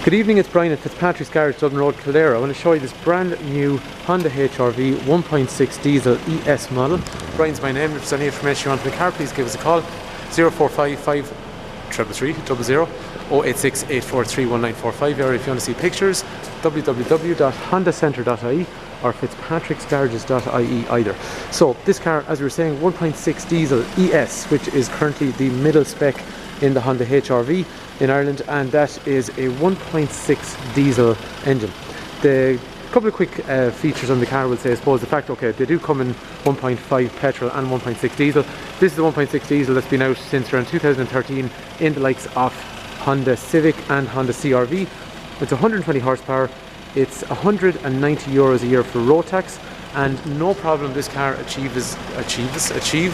Good evening, it's Brian at Fitzpatrick's Garage, Dublin Road, Kildare. I want to show you this brand new Honda HRV 1.6 diesel ES model. Brian's my name. If there's any information you want on the car, please give us a call. 0455 333 00 086 843 1945, or if you want to see pictures, www.hondacentre.ie or fitzpatricksgarages.ie either. So this car, as we were saying, 1.6 diesel ES, which is currently the middle spec in the Honda HRV in Ireland, and that is a 1.6 diesel engine. The couple of quick features on the car, will say, I suppose, the fact, okay, they do come in 1.5 petrol and 1.6 diesel. This is the 1.6 diesel that's been out since around 2013 in the likes of Honda Civic and Honda CRV. It's 120 horsepower. It's 190 euros a year for road tax, and no problem this car achieves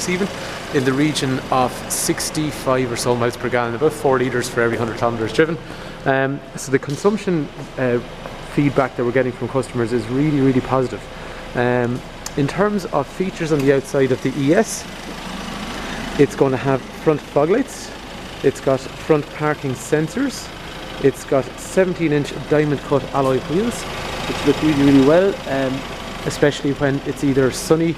even in the region of 65 or so miles per gallon, about 4 litres for every 100 kilometres driven. So the consumption feedback that we're getting from customers is really positive. In terms of features on the outside of the ES, it's going to have front fog lights, it's got front parking sensors, it's got 17-inch diamond cut alloy wheels, which look really well, especially when it's either sunny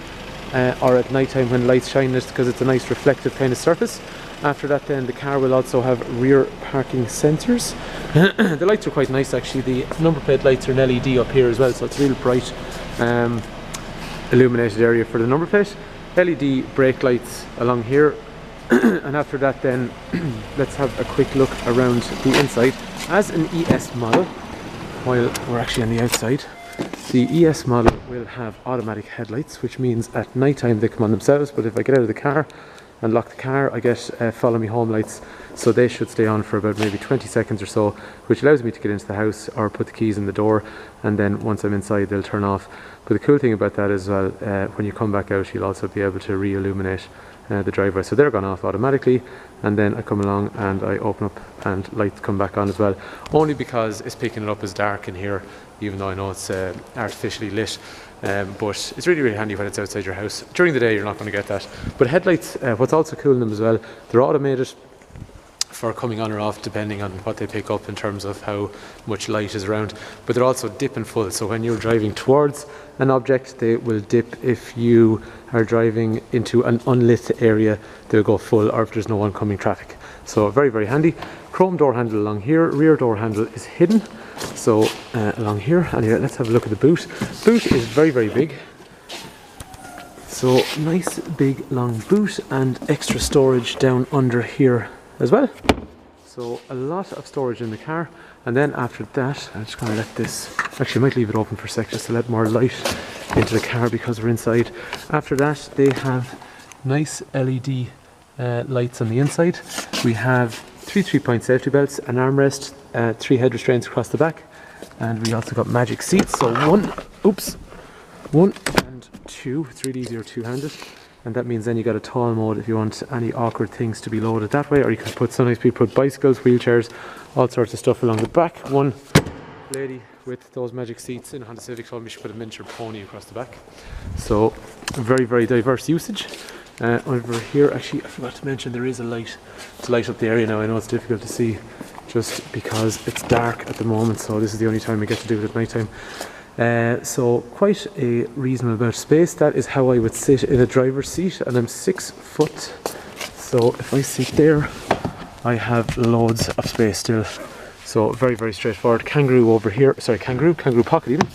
or at night time when lights shine it, because it's a nice reflective kind of surface. After that, then the car will also have rear parking sensors. The lights are quite nice actually. The number plate lights are an LED up here as well, so it's a real bright illuminated area for the number plate. LED brake lights along here. And after that then, let's have a quick look around the inside. As an ES model, while we're actually on the outside, the ES model will have automatic headlights, which means at night time they come on themselves, but if I get out of the car and lock the car, I get follow me home lights, so they should stay on for about maybe 20 seconds or so, which allows me to get into the house or put the keys in the door, and then once I'm inside they'll turn off. But the cool thing about that is, well, when you come back out, you'll also be able to re-illuminate the driveway, so they're gone off automatically, and then I come along and I open up and lights come back on as well, only because it's picking it up as dark in here, even though I know it's artificially lit. But it's really handy when it's outside your house. During the day you're not going to get that. But headlights, what's also cool in them as well, they're automated for coming on or off depending on what they pick up in terms of how much light is around, but they're also dip and full, so when you're driving towards an object they will dip. If you are driving into an unlit area they'll go full, or if there's no oncoming traffic. So very handy. Chrome door handle along here, rear door handle is hidden, so along here. Anyway, let's have a look at the boot. Boot is very big, so nice big long boot, and extra storage down under here as well, so a lot of storage in the car. And then after that, I'm just going to let this, actually I might leave it open for a sec just to let more light into the car because we're inside. After that they have nice LED lights on the inside. We have 3 3-point safety belts, an armrest, 3 head restraints across the back, and we also got magic seats, so one and two. It's really easier two-handed, and that means then you got a tall mode if you want any awkward things to be loaded that way, or you can put, sometimes people put bicycles, wheelchairs, all sorts of stuff along the back. One lady with those magic seats in a Honda Civic told me she put a miniature pony across the back, so very diverse usage. Over here, actually I forgot to mention there is a light to light up the area now. I know it's difficult to see just because it's dark at the moment, so this is the only time I get to do it at night time. So quite a reasonable amount of space. That is how I would sit in a driver's seat, and I'm 6 foot, so if I sit there I have loads of space still. So very straightforward. Kangaroo over here, sorry, kangaroo pocket even.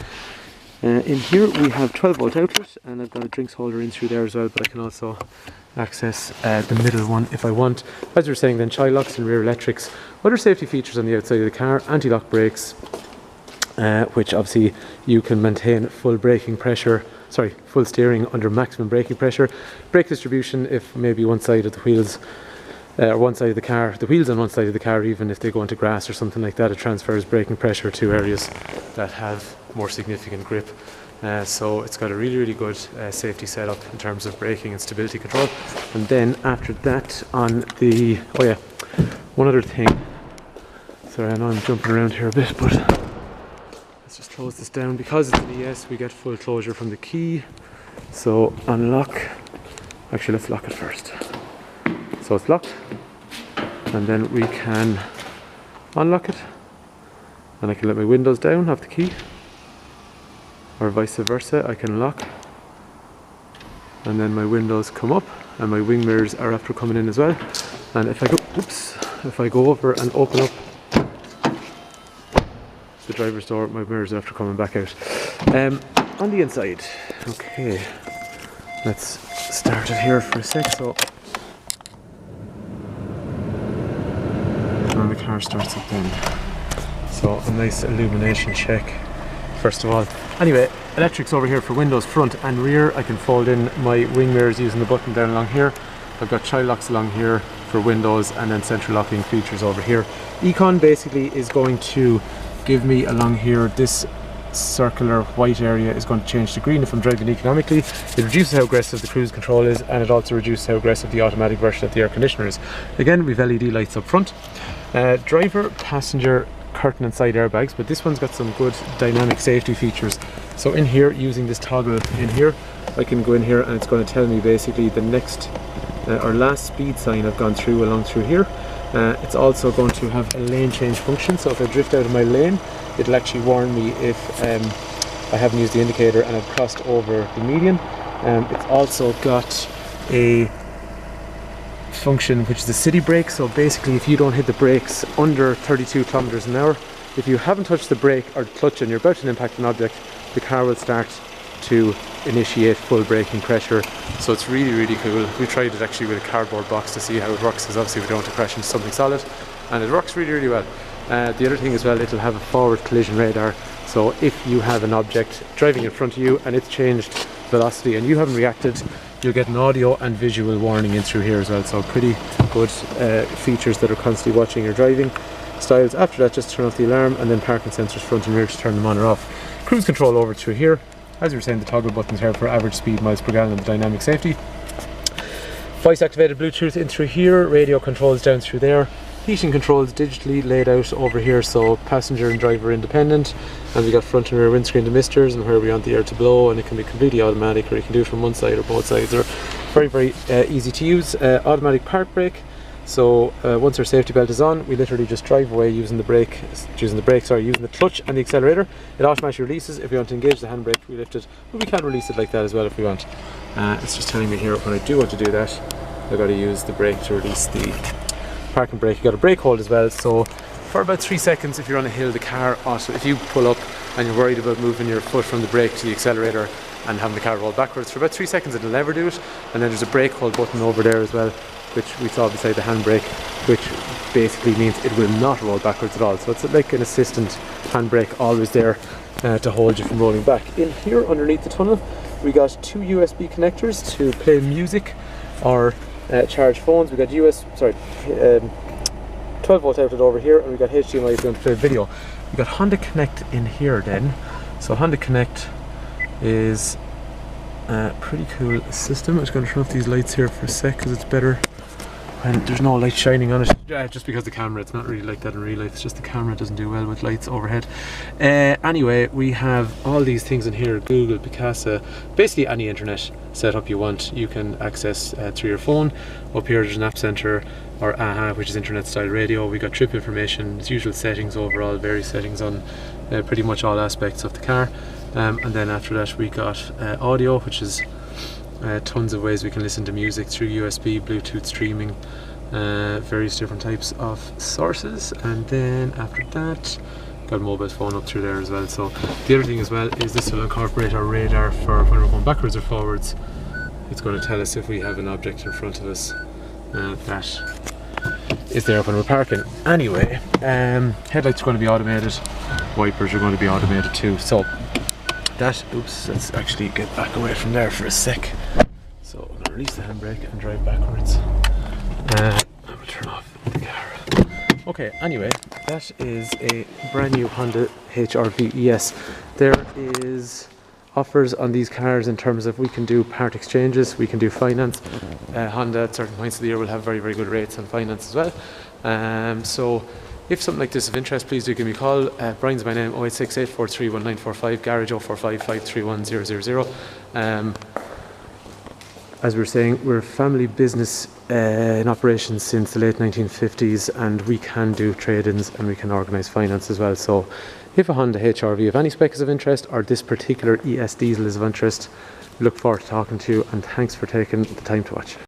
In here we have 12-volt outlet, and I've got a drinks holder in through there as well, but I can also access the middle one if I want. As we were saying then, child locks and rear electrics. Other safety features on the outside of the car: anti-lock brakes, which obviously you can maintain full braking pressure, sorry, full steering under maximum braking pressure. Brake distribution if maybe one side of the wheels, or one side of the car, the wheels on one side of the car, even if they go into grass or something like that, it transfers braking pressure to areas that have more significant grip. So it's got a really good safety setup in terms of braking and stability control. And then after that on the, oh yeah, one other thing, sorry I know I'm jumping around here a bit, but let's just close this down. Because it's an ES we get full closure from the key, so unlock, actually let's lock it first. So it's locked, and then we can unlock it, and I can let my windows down, have the key, or vice versa. I can lock, and then my windows come up, and my wing mirrors are after coming in as well. And if I go over and open up the driver's door, my mirrors are after coming back out. On the inside, okay, let's start it here for a sec. So, and the car starts up then. So a nice illumination check first of all. Anyway, electrics over here for windows front and rear. I can fold in my wing mirrors using the button down along here. I've got child locks along here for windows, and then central locking features over here. Econ basically is going to give me along here, this circular white area is going to change to green if I'm driving economically. It reduces how aggressive the cruise control is, and it also reduces how aggressive the automatic version of the air conditioner is. Again, we've LED lights up front. Driver, passenger, curtain and side airbags, but this one's got some good dynamic safety features. So in here, using this toggle in here, I can go in here and it's going to tell me basically the next or last speed sign I've gone through along through here. It's also going to have a lane change function, so if I drift out of my lane, it'll actually warn me if I haven't used the indicator and I've crossed over the median. It's also got a function which is a city brake, so basically if you don't hit the brakes under 32 kilometers an hour, if you haven't touched the brake or the clutch and you're about to impact an object, the car will start to initiate full braking pressure. So it's really, really cool. We tried it actually with a cardboard box to see how it works, because obviously we don't want to crash into something solid, and it works really, really well. The other thing as well, it'll have a forward collision radar, so if you have an object driving in front of you and it's changed velocity and you haven't reacted, you'll get an audio and visual warning in through here as well. So pretty good features that are constantly watching your driving styles. After that, just turn off the alarm, and then parking sensors front and rear to turn them on or off. Cruise control over through here. As we were saying, the toggle buttons here for average speed, miles per gallon, and the dynamic safety. Voice activated Bluetooth in through here, radio controls down through there. Heating controls digitally laid out over here, so passenger and driver independent. And we got front and rear windscreen demisters and where we want the air to blow, and it can be completely automatic, or you can do it from one side or both sides. They're very, very easy to use. Automatic park brake. So once our safety belt is on, we literally just drive away using the using the clutch and the accelerator. It automatically releases. If we want to engage the handbrake, we lift it, but we can release it like that as well if we want. It's just telling me here when I do want to do that, I've got to use the brake to release the parking brake. You've got a brake hold as well, so for about 3 seconds if you're on a hill, the car also, if you pull up and you're worried about moving your foot from the brake to the accelerator and having the car roll backwards, for about 3 seconds it'll never do it. And then there's a brake hold button over there as well, which we saw beside the handbrake, which basically means it will not roll backwards at all. So it's like an assistant handbrake always there to hold you from rolling back. In here underneath the tunnel, we got 2 USB connectors to play music or charge phones. We got 12 volt outlet over here, and we got HDMI if you want to play video. We got Honda Connect in here then. So Honda Connect is a pretty cool system. I'm just going to turn off these lights here for a sec because it's better when there's no light shining on it. Just because the camera, it's not really like that in real life, it's just the camera doesn't do well with lights overhead. Anyway, we have all these things in here: Google, Picasa, basically any internet setup you want, you can access through your phone. Up here there's an app center, or AHA, which is internet style radio. We got trip information, its usual settings overall, various settings on pretty much all aspects of the car. And then after that we got audio, which is tons of ways we can listen to music through USB, Bluetooth streaming, various different types of sources. And then after that, got a mobile phone up through there as well. So the other thing as well is this will incorporate our radar for when we're going backwards or forwards. It's going to tell us if we have an object in front of us that is there when we're parking. Anyway, headlights are going to be automated, wipers are going to be automated too. So that, oops, let's actually get back away from there for a sec. So I'm going to release the handbrake and drive backwards. I will turn off the car. Okay, anyway, that is a brand new Honda HRV ES. There is offers on these cars in terms of we can do part exchanges, we can do finance. Honda at certain points of the year will have very, very good rates on finance as well. So if something like this is of interest, please do give me a call. Brian's my name, 086 843 1945, garage 045 531 000. as we were saying, we're a family business in operation since the late 1950s, and we can do trade-ins and we can organise finance as well. So if a Honda HRV of any spec is of interest, or this particular ES diesel is of interest, we look forward to talking to you, and thanks for taking the time to watch.